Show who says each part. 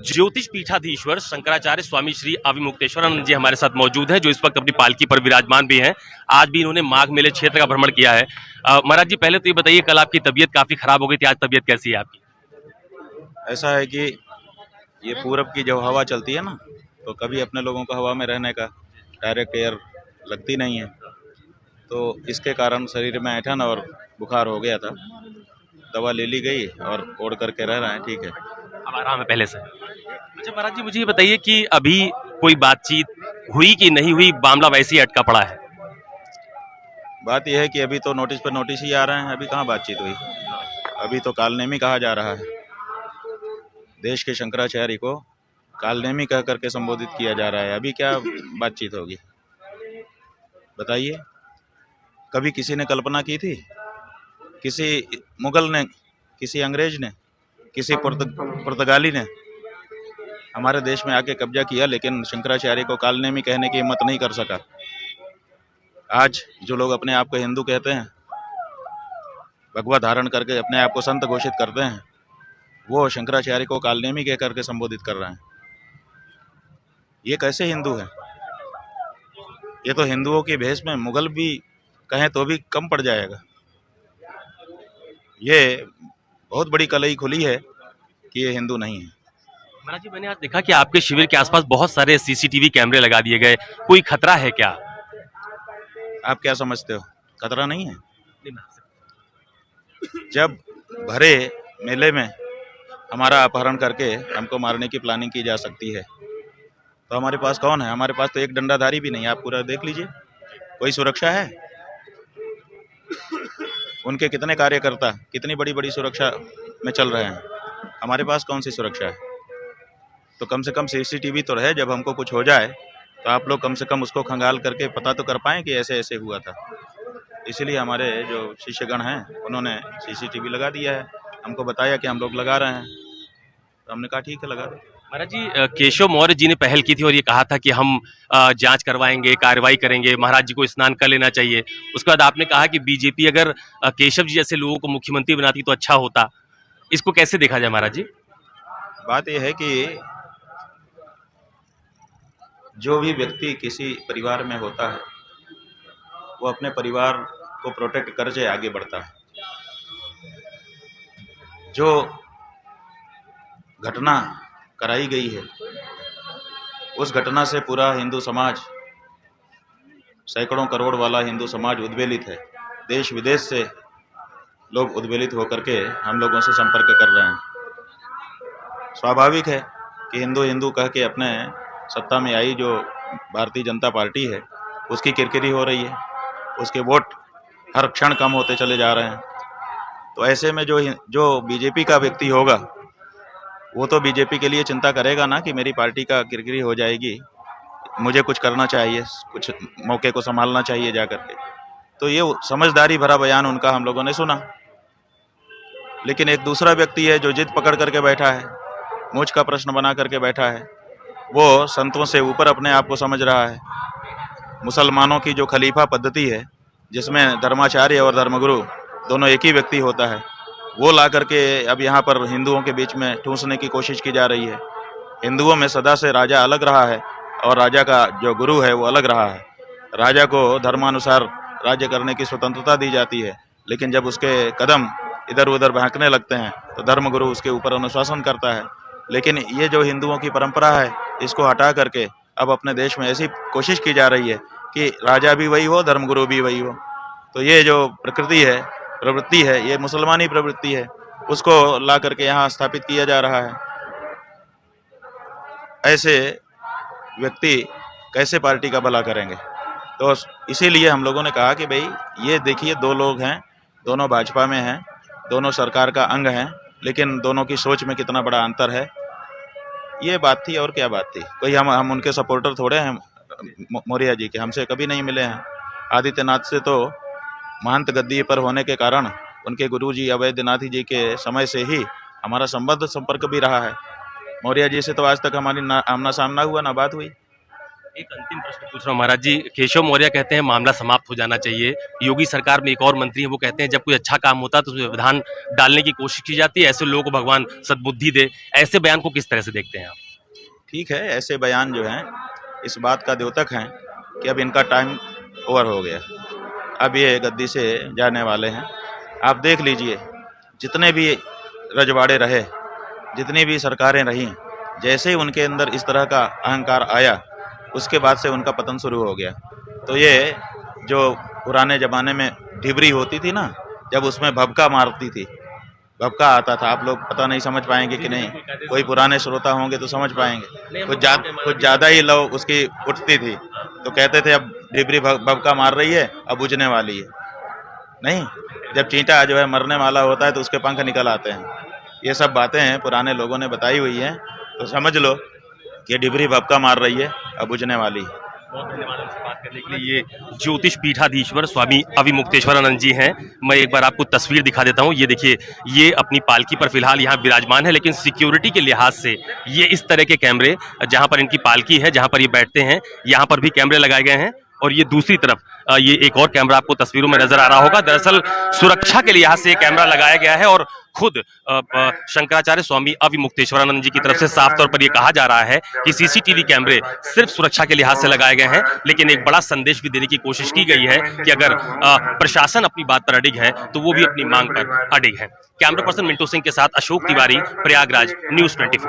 Speaker 1: ज्योतिष पीठाधीश्वर शंकराचार्य स्वामी श्री अविमुक्तेश्वरानंद जी हमारे साथ मौजूद हैं, जो इस वक्त अपनी पालकी पर विराजमान भी हैं। आज भी इन्होंने माघ मेले क्षेत्र का भ्रमण किया है। महाराज जी, पहले तो ये बताइए, कल आपकी तबीयत काफी खराब हो गई थी, आज तबीयत कैसी है आपकी?
Speaker 2: ऐसा है कि ये पूरब की जो हवा चलती है ना, तो कभी अपने लोगों को हवा में रहने का डायरेक्ट एयर लगती नहीं है, तो इसके कारण शरीर में ऐंठन और बुखार हो गया था। दवा ले ली गई और ओढ़ करके रह रहे हैं, ठीक है।
Speaker 1: अब आराम है पहले से? अच्छा महाराज जी, मुझे ये बताइए कि अभी कोई बातचीत हुई कि नहीं हुई, मामला वैसे ही अटका पड़ा है?
Speaker 2: बात यह है कि अभी तो नोटिस पर नोटिस ही आ रहे हैं, अभी कहाँ बातचीत हुई। अभी तो कालनेमी कहा जा रहा है। देश के शंकराचार्य को कालनेमी कह करके संबोधित किया जा रहा है। अभी क्या बातचीत होगी बताइए? कभी किसी ने कल्पना की थी? किसी मुगल ने, किसी अंग्रेज ने, किसी पुर्तगाली ने हमारे देश में आके कब्जा किया, लेकिन शंकराचार्य को कालनेमी कहने की हिम्मत नहीं कर सका। आज जो लोग अपने आप को हिंदू कहते हैं, भगवा धारण करके अपने आप को संत घोषित करते हैं, वो शंकराचार्य को कालनेमी कह करके संबोधित कर रहे हैं। ये कैसे हिंदू है? ये तो हिंदुओं के भेष में मुगल भी कहें तो भी कम पड़ जाएगा। ये बहुत बड़ी कलई खुली है कि ये हिंदू नहीं है।
Speaker 1: महाराज जी, मैंने आज देखा कि आपके शिविर के आसपास बहुत सारे सीसीटीवी कैमरे लगा दिए गए, कोई खतरा है क्या?
Speaker 2: आप क्या समझते हो, खतरा नहीं है? जब भरे मेले में हमारा अपहरण करके हमको मारने की प्लानिंग की जा सकती है, तो हमारे पास कौन है? हमारे पास तो एक डंडाधारी भी नहीं है। आप पूरा देख लीजिए, कोई सुरक्षा है? उनके कितने कार्यकर्ता कितनी बड़ी बड़ी सुरक्षा में चल रहे हैं, हमारे पास कौन सी सुरक्षा है? तो कम से कम सीसीटीवी तो रहे, जब हमको कुछ हो जाए तो आप लोग कम से कम उसको खंगाल करके पता तो कर पाएँ कि ऐसे ऐसे हुआ था। इसीलिए हमारे जो शिष्यगण हैं उन्होंने सीसीटीवी लगा दिया है। हमको बताया कि हम लोग लगा रहे हैं, तो हमने कहा ठीक है, लगा दो।
Speaker 1: महाराज जी, केशव मौर्य जी ने पहल की थी और ये कहा था कि हम जांच करवाएंगे, कार्रवाई करेंगे, महाराज जी को स्नान कर लेना चाहिए। उसके बाद आपने कहा कि बीजेपी अगर केशव जी जैसे लोगों को मुख्यमंत्री बनाती तो अच्छा होता। इसको कैसे देखा जाए महाराज जी?
Speaker 2: बात यह है कि जो भी व्यक्ति किसी परिवार में होता है, वो अपने परिवार को प्रोटेक्ट करके आगे बढ़ता है। जो घटना कराई गई है, उस घटना से पूरा हिंदू समाज, सैकड़ों करोड़ वाला हिंदू समाज उद्वेलित है। देश विदेश से लोग उद्वेलित होकर के हम लोगों से संपर्क कर रहे हैं। स्वाभाविक है कि हिंदू हिंदू कह के अपने सत्ता में आई जो भारतीय जनता पार्टी है, उसकी किरकिरी हो रही है, उसके वोट हर क्षण कम होते चले जा रहे हैं। तो ऐसे में जो बीजेपी का व्यक्ति होगा, वो तो बीजेपी के लिए चिंता करेगा ना कि मेरी पार्टी का किरकिरी हो जाएगी, मुझे कुछ करना चाहिए, कुछ मौके को संभालना चाहिए जा करके। तो ये समझदारी भरा बयान उनका हम लोगों ने सुना। लेकिन एक दूसरा व्यक्ति है जो जिद पकड़ करके बैठा है, मूंछ का प्रश्न बना करके बैठा है। वो संतों से ऊपर अपने आप को समझ रहा है। मुसलमानों की जो खलीफा पद्धति है, जिसमें धर्माचार्य और धर्मगुरु दोनों एक ही व्यक्ति होता है, वो ला करके अब यहाँ पर हिंदुओं के बीच में ठूंसने की कोशिश की जा रही है। हिंदुओं में सदा से राजा अलग रहा है और राजा का जो गुरु है वो अलग रहा है। राजा को धर्मानुसार राज्य करने की स्वतंत्रता दी जाती है, लेकिन जब उसके कदम इधर उधर बहकने लगते हैं तो धर्मगुरु उसके ऊपर अनुशासन करता है। लेकिन ये जो हिंदुओं की परंपरा है, इसको हटा करके अब अपने देश में ऐसी कोशिश की जा रही है कि राजा भी वही हो, धर्मगुरु भी वही हो। तो ये जो प्रवृत्ति है, ये मुसलमानी प्रवृत्ति है, उसको ला करके यहाँ स्थापित किया जा रहा है। ऐसे व्यक्ति कैसे पार्टी का भला करेंगे? तो इसीलिए हम लोगों ने कहा कि भाई ये देखिए, दो लोग हैं, दोनों भाजपा में हैं, दोनों सरकार का अंग हैं, लेकिन दोनों की सोच में कितना बड़ा अंतर है, ये बात थी। और क्या बात थी? कोई हम उनके सपोर्टर थोड़े हैं मौर्य जी के, हमसे कभी नहीं मिले हैं। आदित्यनाथ से तो महंत गद्दी पर होने के कारण उनके गुरुजी अवैधनाथ जी के समय से ही हमारा संपर्क भी रहा है। मौर्य जी से तो आज तक हमारी आमना सामना हुआ, ना बात हुई।
Speaker 1: एक अंतिम प्रश्न पूछ रहा हूँ महाराज जी। केशव मौर्य कहते हैं मामला समाप्त हो जाना चाहिए। योगी सरकार में एक और मंत्री है, वो कहते हैं जब कोई अच्छा काम होता है तो उसमें व्यवधान डालने की कोशिश की जाती है, ऐसे लोगों को भगवान सद्बुद्धि दे। ऐसे बयान को किस तरह से देखते हैं आप?
Speaker 2: ठीक है, ऐसे बयान जो हैं इस बात का द्योतक हैं कि अब इनका टाइम ओवर हो गया, अब ये गद्दी से जाने वाले हैं। आप देख लीजिए, जितने भी रजवाड़े रहे, जितनी भी सरकारें रहीं, जैसे ही उनके अंदर इस तरह का अहंकार आया, उसके बाद से उनका पतन शुरू हो गया। तो ये जो पुराने ज़माने में ढिबरी होती थी ना, जब उसमें भभका मारती थी, भभका आता था, आप लोग पता नहीं समझ पाएंगे कि नहीं, कोई पुराने श्रोता होंगे तो समझ पाएंगे। कुछ ज़्यादा ही लव उसकी उठती थी, तो कहते थे अब ढिबरी भभका मार रही है, अब बुझने वाली है। नहीं, जब चींटा जो है मरने वाला होता है तो उसके पंख निकल आते हैं। ये सब बातें हैं पुराने लोगों ने बताई हुई हैं, तो समझ लो कि डिबरी भभका मार रही है, अब बुझने वाली है।
Speaker 1: बहुत धन्यवाद हमसे बात करने के लिए। ये ज्योतिष पीठाधीश्वर स्वामी अविमुक्तेश्वरानंद जी हैं। मैं एक बार आपको तस्वीर दिखा देता हूँ। ये देखिए, ये अपनी पालकी पर फिलहाल यहाँ विराजमान है, लेकिन सिक्योरिटी के लिहाज से ये इस तरह के कैमरे, जहाँ पर इनकी पालकी है, जहाँ पर ये बैठते हैं, यहाँ पर भी कैमरे लगाए गए हैं। और ये दूसरी तरफ ये एक और कैमरा आपको तस्वीरों में नजर आ रहा होगा। दरअसल सुरक्षा के लिहाज से ये कैमरा लगाया गया है और खुद शंकराचार्य स्वामी अविमुक्तेश्वरानंद जी की तरफ से साफ तौर पर यह कहा जा रहा है कि सीसीटीवी कैमरे सिर्फ सुरक्षा के लिहाज से लगाए गए हैं, लेकिन एक बड़ा संदेश भी देने की कोशिश की गई है कि अगर प्रशासन अपनी बात पर अडिग है तो वो भी अपनी मांग पर अडिग है। कैमरा पर्सन मिंटू सिंह के साथ अशोक तिवारी, प्रयागराज, न्यूज़ 24।